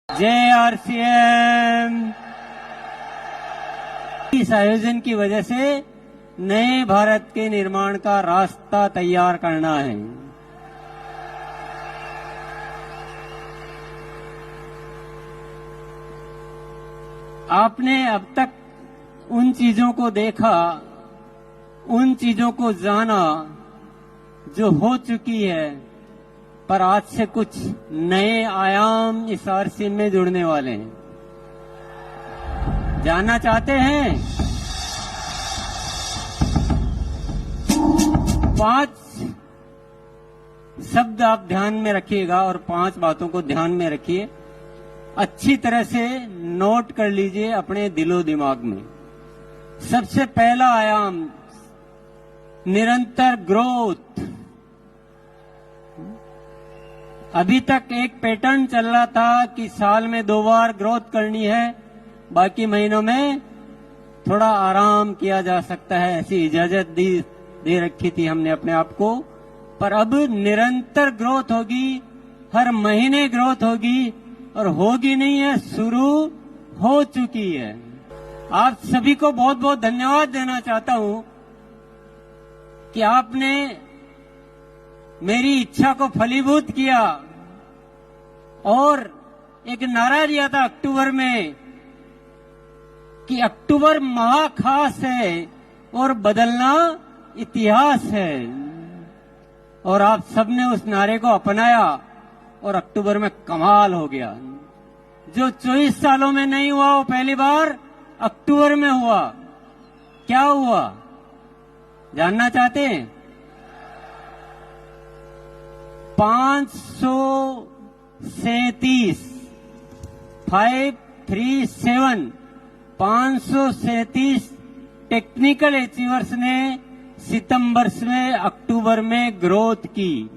जय आरसीएम। इस आयोजन की वजह से नए भारत के निर्माण का रास्ता तैयार करना है। आपने अब तक उन चीजों को देखा, उन चीजों को जाना जो हो चुकी है, पर आज से कुछ नए आयाम इस आरसीएम में जुड़ने वाले हैं। जानना चाहते हैं? 5 शब्द आप ध्यान में रखिएगा और 5 बातों को ध्यान में रखिए, अच्छी तरह से नोट कर लीजिए अपने दिलो दिमाग में। सबसे पहला आयाम निरंतर ग्रोथ। अभी तक एक पैटर्न चल रहा था कि साल में 2 बार ग्रोथ करनी है, बाकी महीनों में थोड़ा आराम किया जा सकता है, ऐसी इजाजत दे रखी थी हमने अपने आप को। पर अब निरंतर ग्रोथ होगी, हर महीने ग्रोथ होगी, और होगी नहीं है, शुरू हो चुकी है। आप सभी को बहुत बहुत धन्यवाद देना चाहता हूं कि आपने मेरी इच्छा को फलीभूत किया और एक नारा दिया था अक्टूबर में कि अक्टूबर महाखास है और बदलना इतिहास है। और आप सबने उस नारे को अपनाया और अक्टूबर में कमाल हो गया। जो 24 सालों में नहीं हुआ वो पहली बार अक्टूबर में हुआ। क्या हुआ जानना चाहते हैं? 537 टेक्निकल अचीवर्स ने सितंबर से अक्टूबर में ग्रोथ की।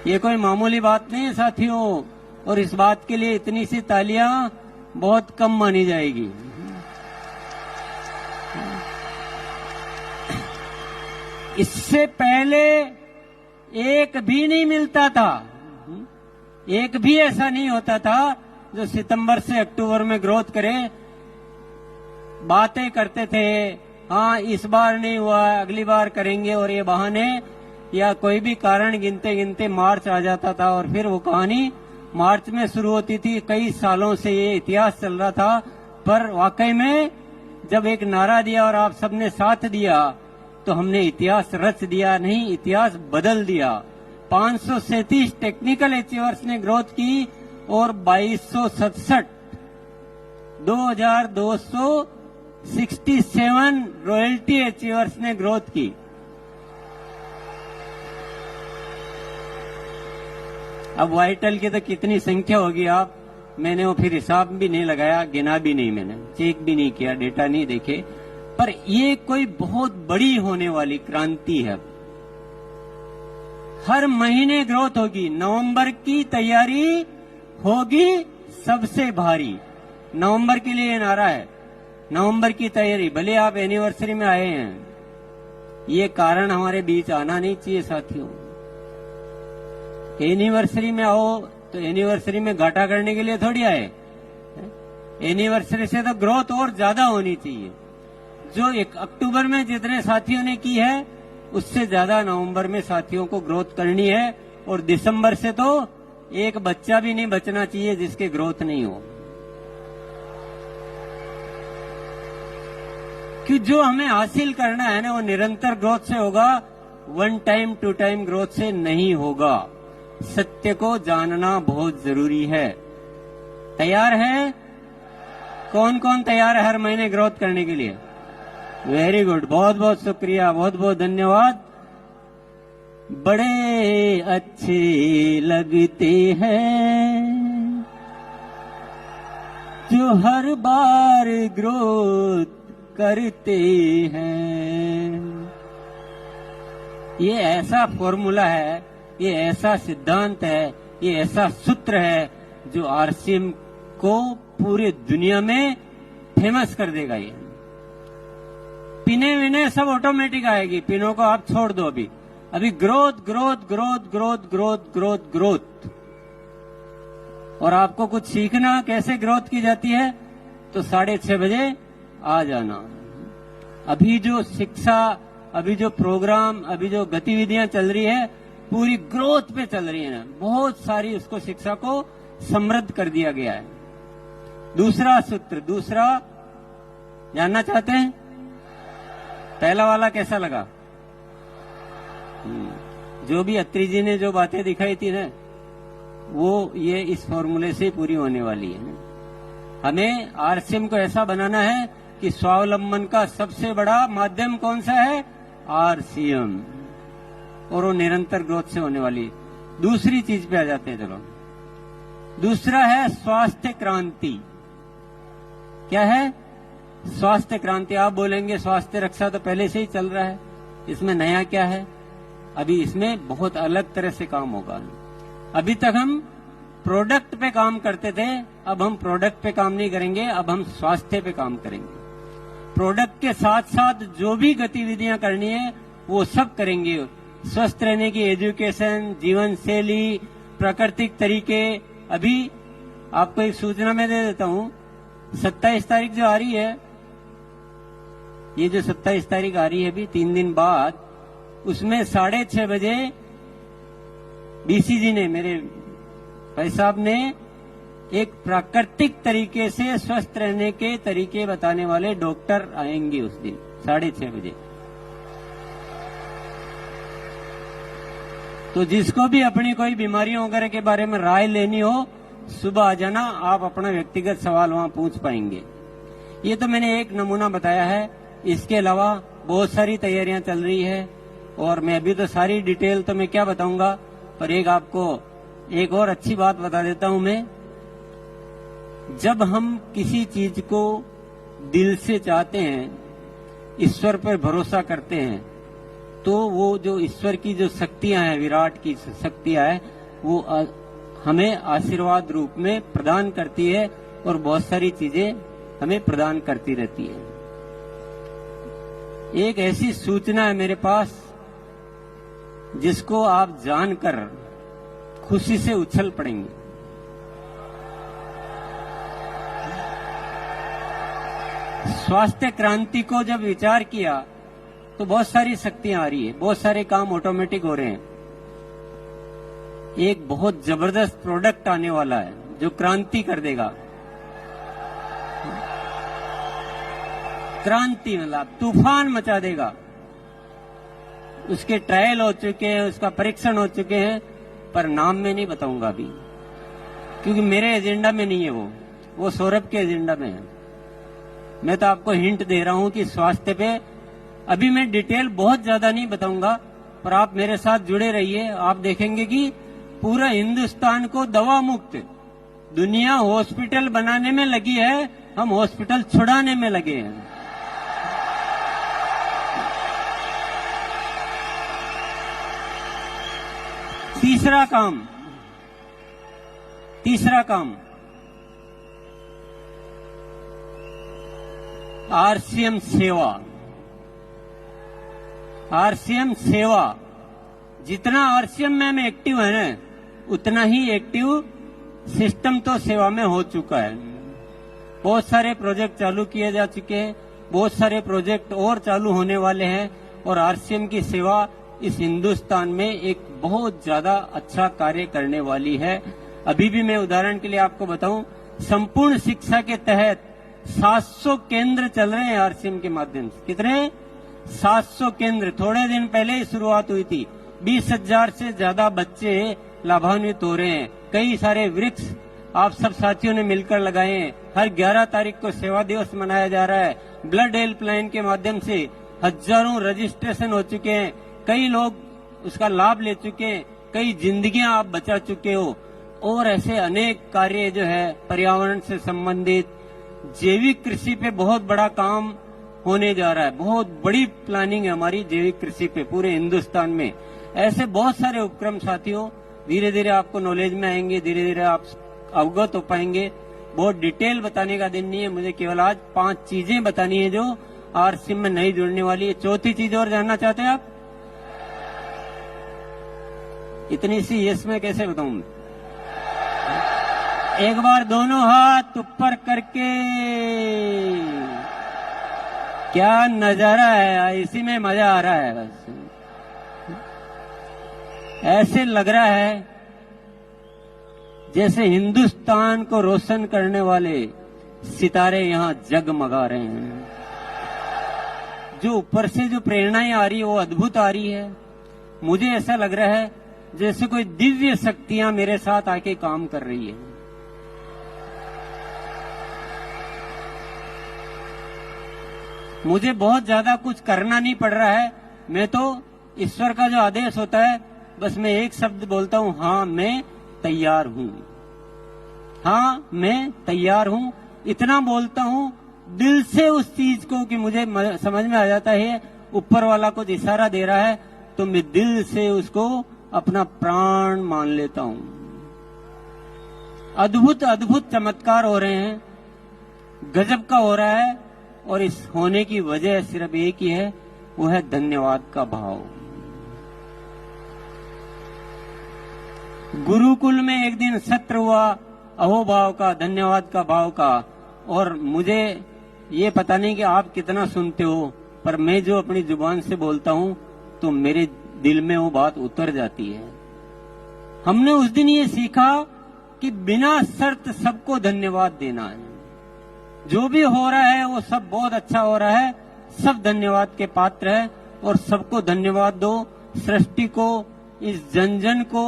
ये कोई मामूली बात नहीं है साथियों, और इस बात के लिए इतनी सी तालियां बहुत कम मानी जाएगी। इससे पहले एक भी नहीं मिलता था, एक भी ऐसा नहीं होता था जो सितंबर से अक्टूबर में ग्रोथ करे। बातें करते थे, हाँ इस बार नहीं हुआ, अगली बार करेंगे, और ये बहाने या कोई भी कारण गिनते गिनते मार्च आ जाता था और फिर वो कहानी मार्च में शुरू होती थी। कई सालों से ये इतिहास चल रहा था, पर वाकई में जब एक नारा दिया और आप सबने साथ दिया तो हमने इतिहास रच दिया, नहीं इतिहास बदल दिया। 537 टेक्निकल अचीवर्स ने ग्रोथ की और 2267 रॉयल्टी अचीवर्स ने ग्रोथ की। अब वाइटल की तो कितनी संख्या होगी मैंने वो फिर हिसाब भी नहीं लगाया, गिना भी नहीं, मैंने चेक भी नहीं किया, डेटा नहीं देखे। पर ये कोई बहुत बड़ी होने वाली क्रांति है। हर महीने ग्रोथ होगी। नवंबर की तैयारी होगी सबसे भारी। नवंबर के लिए नारा है, नवंबर की तैयारी। भले आप एनिवर्सरी में आए हैं, ये कारण हमारे बीच आना नहीं चाहिए साथियों। एनिवर्सरी में आओ तो एनिवर्सरी में घाटा करने के लिए थोड़ी आए। एनिवर्सरी से तो ग्रोथ और ज्यादा होनी चाहिए। जो 1 अक्टूबर में जितने साथियों ने की है उससे ज्यादा नवंबर में साथियों को ग्रोथ करनी है। और दिसंबर से तो एक बच्चा भी नहीं बचना चाहिए जिसके ग्रोथ नहीं हो। कि जो हमें हासिल करना है ना वो निरंतर ग्रोथ से होगा, 1 टाइम 2 टाइम ग्रोथ से नहीं होगा। सत्य को जानना बहुत जरूरी है। तैयार है? कौन कौन तैयार है हर महीने ग्रोथ करने के लिए? वेरी गुड, बहुत बहुत शुक्रिया, बहुत बहुत धन्यवाद। बड़े अच्छे लगते हैं जो हर बार ग्रोथ करते हैं। ये ऐसा फॉर्मूला है, ये ऐसा सिद्धांत है, ये ऐसा सूत्र है जो आरसीएम को पूरे दुनिया में फेमस कर देगा। ये पिने विने सब ऑटोमेटिक आएगी, पिनों को आप छोड़ दो। अभी growth growth growth growth growth growth growth और आपको कुछ सीखना कैसे ग्रोथ की जाती है, तो 6:30 बजे आ जाना। अभी जो शिक्षा, अभी जो प्रोग्राम, अभी जो गतिविधियां चल रही है, पूरी ग्रोथ पे चल रही है। बहुत सारी उसको शिक्षा को समृद्ध कर दिया गया है। दूसरा सूत्र, दूसरा जानना चाहते हैं? पहला वाला कैसा लगा? जो भी अत्री जी ने जो बातें दिखाई थी ना, वो ये इस फॉर्मूले से पूरी होने वाली है। हमें आरसीएम को ऐसा बनाना है कि स्वावलंबन का सबसे बड़ा माध्यम कौन सा है? आरसीएम, और वो निरंतर ग्रोथ से होने वाली। दूसरी चीज पे आ जाते हैं। चलो, दूसरा है स्वास्थ्य क्रांति। क्या है? स्वास्थ्य क्रांति। आप बोलेंगे स्वास्थ्य रक्षा तो पहले से ही चल रहा है, इसमें नया क्या है? अभी इसमें बहुत अलग तरह से काम होगा। अभी तक हम प्रोडक्ट पे काम करते थे, अब हम प्रोडक्ट पे काम नहीं करेंगे, अब हम स्वास्थ्य पे काम करेंगे। प्रोडक्ट के साथ साथ जो भी गतिविधियां करनी है वो सब करेंगे। स्वस्थ रहने की एजुकेशन, जीवन शैली, प्राकृतिक तरीके। अभी आपको एक सूचना मैं दे देता हूं, 27 तारीख जो आ रही है, ये जो 27 तारीख आ रही है अभी 3 दिन बाद, उसमें 6:30 बजे बीसी जी ने, मेरे भाई साहब ने, एक प्राकृतिक तरीके से स्वस्थ रहने के तरीके बताने वाले डॉक्टर आएंगे उस दिन 6:30 बजे। तो जिसको भी अपनी कोई बीमारियों वगैरह के बारे में राय लेनी हो, सुबह आ जाना, आप अपना व्यक्तिगत सवाल वहां पूछ पाएंगे। ये तो मैंने एक नमूना बताया है, इसके अलावा बहुत सारी तैयारियां चल रही है, और मैं अभी तो सारी डिटेल तो मैं क्या बताऊंगा, पर एक आपको एक और अच्छी बात बता देता हूं मैं। जब हम किसी चीज को दिल से चाहते हैं, ईश्वर पर भरोसा करते हैं, तो वो जो ईश्वर की जो शक्तियां हैं, विराट की शक्तियां हैं, वो हमें आशीर्वाद रूप में प्रदान करती है, और बहुत सारी चीजें हमें प्रदान करती रहती है। एक ऐसी सूचना है मेरे पास जिसको आप जानकर खुशी से उछल पड़ेंगे। स्वास्थ्य क्रांति को जब विचार किया तो बहुत सारी शक्तियां आ रही है, बहुत सारे काम ऑटोमेटिक हो रहे हैं। एक बहुत जबरदस्त प्रोडक्ट आने वाला है जो क्रांति कर देगा। क्रांति मतलब तूफान मचा देगा। उसके ट्रायल हो चुके हैं, उसका परीक्षण हो चुके हैं, पर नाम में नहीं बताऊंगा अभी, क्योंकि मेरे एजेंडा में नहीं है वो सौरभ के एजेंडा में है। मैं तो आपको हिंट दे रहा हूं कि स्वास्थ्य पे अभी मैं डिटेल बहुत ज्यादा नहीं बताऊंगा, पर आप मेरे साथ जुड़े रहिए। आप देखेंगे कि पूरा हिंदुस्तान को दवा मुक्त, दुनिया हॉस्पिटल बनाने में लगी है, हम हॉस्पिटल छुड़ाने में लगे हैं। तीसरा काम आरसीएम सेवा। आरसीएम सेवा, जितना आरसीएम में हम एक्टिव है ना, उतना ही एक्टिव सिस्टम तो सेवा में हो चुका है। बहुत सारे प्रोजेक्ट चालू किए जा चुके हैं, बहुत सारे प्रोजेक्ट और चालू होने वाले हैं, और आरसीएम की सेवा इस हिंदुस्तान में एक बहुत ज्यादा अच्छा कार्य करने वाली है। अभी भी मैं उदाहरण के लिए आपको बताऊं, संपूर्ण शिक्षा के तहत 700 केंद्र चल रहे हैं आरसीएम के माध्यम से। कितने? 700 केंद्र। थोड़े दिन पहले ही शुरुआत हुई थी, 20,000 से ज्यादा बच्चे लाभान्वित हो रहे हैं। कई सारे वृक्ष आप सब साथियों ने मिलकर लगाए हैं। हर 11 तारीख को सेवा दिवस मनाया जा रहा है। ब्लड हेल्पलाइन के माध्यम से हजारों रजिस्ट्रेशन हो चुके हैं, कई लोग उसका लाभ ले चुके हैं, कई जिंदगियां आप बचा चुके हो, और ऐसे अनेक कार्य जो है पर्यावरण से संबंधित, जैविक कृषि पे बहुत बड़ा काम होने जा रहा है। बहुत बड़ी प्लानिंग है हमारी जैविक कृषि पे पूरे हिंदुस्तान में। ऐसे बहुत सारे उपक्रम साथियों धीरे धीरे आपको नॉलेज में आएंगे, धीरे धीरे आप अवगत हो पाएंगे। बहुत डिटेल बताने का दिन नहीं है, मुझे केवल आज 5 चीजें बतानी है जो आरसीएम में नहीं जुड़ने वाली है। चौथी चीज और जानना चाहते हैं आप? इतनी सी यस में कैसे बताऊं? एक बार दोनों हाथ ऊपर करके, क्या नजारा है, इसी में मजा आ रहा है। बस ऐसे लग रहा है जैसे हिंदुस्तान को रोशन करने वाले सितारे यहां जगमगा रहे हैं। जो ऊपर से जो प्रेरणाएं आ रही है वो अद्भुत आ रही है। मुझे ऐसा लग रहा है जैसे कोई दिव्य शक्तियां मेरे साथ आके काम कर रही है। मुझे बहुत ज्यादा कुछ करना नहीं पड़ रहा है। मैं तो ईश्वर का जो आदेश होता है बस मैं एक शब्द बोलता हूं, हाँ मैं तैयार हूं, हाँ मैं तैयार हूं। इतना बोलता हूं दिल से उस चीज को कि मुझे समझ में आ जाता है ऊपर वाला कुछ इशारा दे रहा है तो मैं दिल से उसको अपना प्राण मान लेता हूं। अद्भुत अद्भुत चमत्कार हो रहे हैं, गजब का हो रहा है। और इस होने की वजह सिर्फ एक ही है, वो है धन्यवाद का भाव। गुरुकुल में एक दिन सत्र हुआ अहोभाव का, धन्यवाद का भाव का। और मुझे ये पता नहीं कि आप कितना सुनते हो, पर मैं जो अपनी जुबान से बोलता हूं तो मेरे दिल में वो बात उतर जाती है। हमने उस दिन ये सीखा कि बिना शर्त सबको धन्यवाद देना है। जो भी हो रहा है वो सब बहुत अच्छा हो रहा है, सब धन्यवाद के पात्र है और सबको धन्यवाद दो। सृष्टि को, इस जन जन को,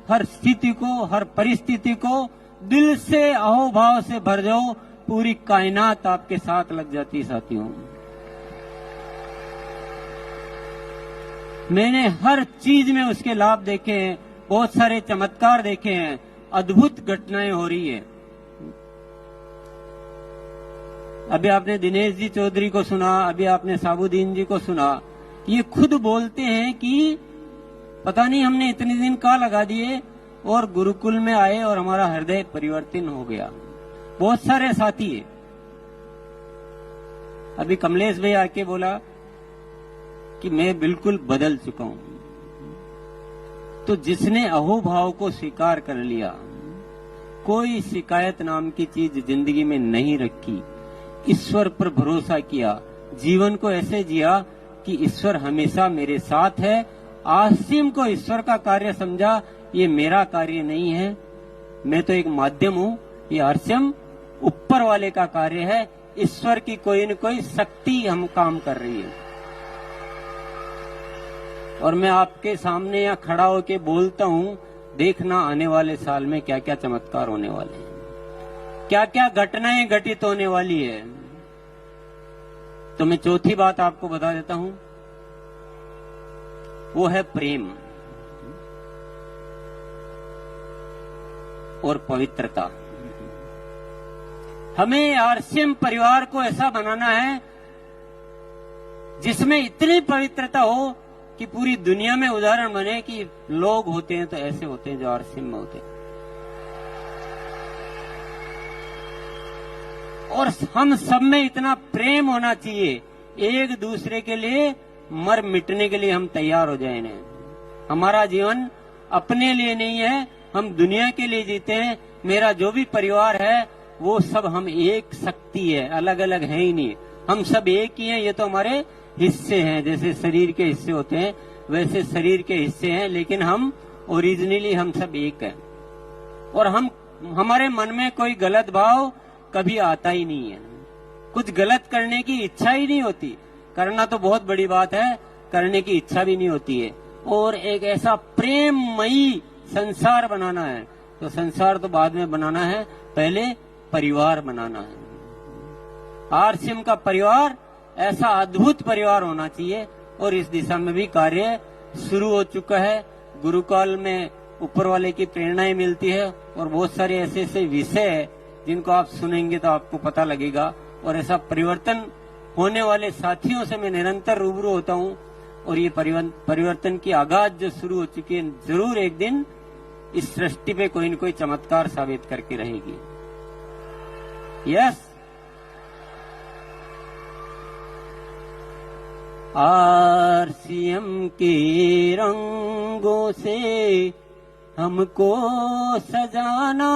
हर स्थिति को, हर परिस्थिति को दिल से अहोभाव से भर जाओ, पूरी कायनात आपके साथ लग जाती है। साथियों, मैंने हर चीज में उसके लाभ देखे हैं, बहुत सारे चमत्कार देखे हैं, अद्भुत घटनाएं हो रही है। अभी आपने दिनेश जी चौधरी को सुना, अभी आपने साबुद्दीन जी को सुना। ये खुद बोलते हैं कि पता नहीं हमने इतने दिन कहाँ लगा दिए और गुरुकुल में आए और हमारा हृदय परिवर्तन हो गया। बहुत सारे साथी है। अभी कमलेश भाई आके बोला कि मैं बिल्कुल बदल चुका हूं। तो जिसने अहोभाव को स्वीकार कर लिया, कोई शिकायत नाम की चीज जिंदगी में नहीं रखी, ईश्वर पर भरोसा किया, जीवन को ऐसे जिया कि ईश्वर हमेशा मेरे साथ है। आसिम को ईश्वर का कार्य समझा, ये मेरा कार्य नहीं है, मैं तो एक माध्यम हूं। ये आसिम ऊपर वाले का कार्य है। ईश्वर की कोई न कोई शक्ति हम काम कर रही है। और मैं आपके सामने यहाँ खड़ा होके बोलता हूं, देखना आने वाले साल में क्या क्या चमत्कार होने वाले हैं, क्या क्या घटनाएं घटित होने वाली है। तो मैं चौथी बात आपको बता देता हूं, वो है प्रेम और पवित्रता। हमें आरसीएम परिवार को ऐसा बनाना है जिसमें इतनी पवित्रता हो कि पूरी दुनिया में उदाहरण बने कि लोग होते हैं तो ऐसे होते हैं जो आरसीएम में होते हैं। और हम सब में इतना प्रेम होना चाहिए, एक दूसरे के लिए मर मिटने के लिए हम तैयार हो जाए। हमारा जीवन अपने लिए नहीं है, हम दुनिया के लिए जीते हैं। मेरा जो भी परिवार है वो सब हम एक शक्ति है, अलग अलग है ही नहीं। हम सब एक ही हैं। ये तो हमारे हिस्से हैं, जैसे शरीर के हिस्से होते हैं वैसे शरीर के हिस्से हैं, लेकिन हम ओरिजिनली हम सब एक हैं। और हमारे मन में कोई गलत भाव कभी आता ही नहीं है। कुछ गलत करने की इच्छा ही नहीं होती। करना तो बहुत बड़ी बात है, करने की इच्छा भी नहीं होती है। और एक ऐसा प्रेममयी संसार बनाना है, तो संसार तो बाद में बनाना है, पहले परिवार बनाना है। आरसीएम का परिवार ऐसा अद्भुत परिवार होना चाहिए और इस दिशा में भी कार्य शुरू हो चुका है। गुरुकाल में ऊपर वाले की प्रेरणाएं मिलती है और बहुत सारे ऐसे ऐसे विषय है जिनको आप सुनेंगे तो आपको पता लगेगा। और ऐसा परिवर्तन होने वाले साथियों से मैं निरंतर रूबरू होता हूँ और ये परिवर्तन की आगाज जो शुरू हो चुकी है, जरूर एक दिन इस सृष्टि पे कोई न कोई चमत्कार साबित करके रहेगी। यस, आरसीएम के रंगों से हमको सजाना।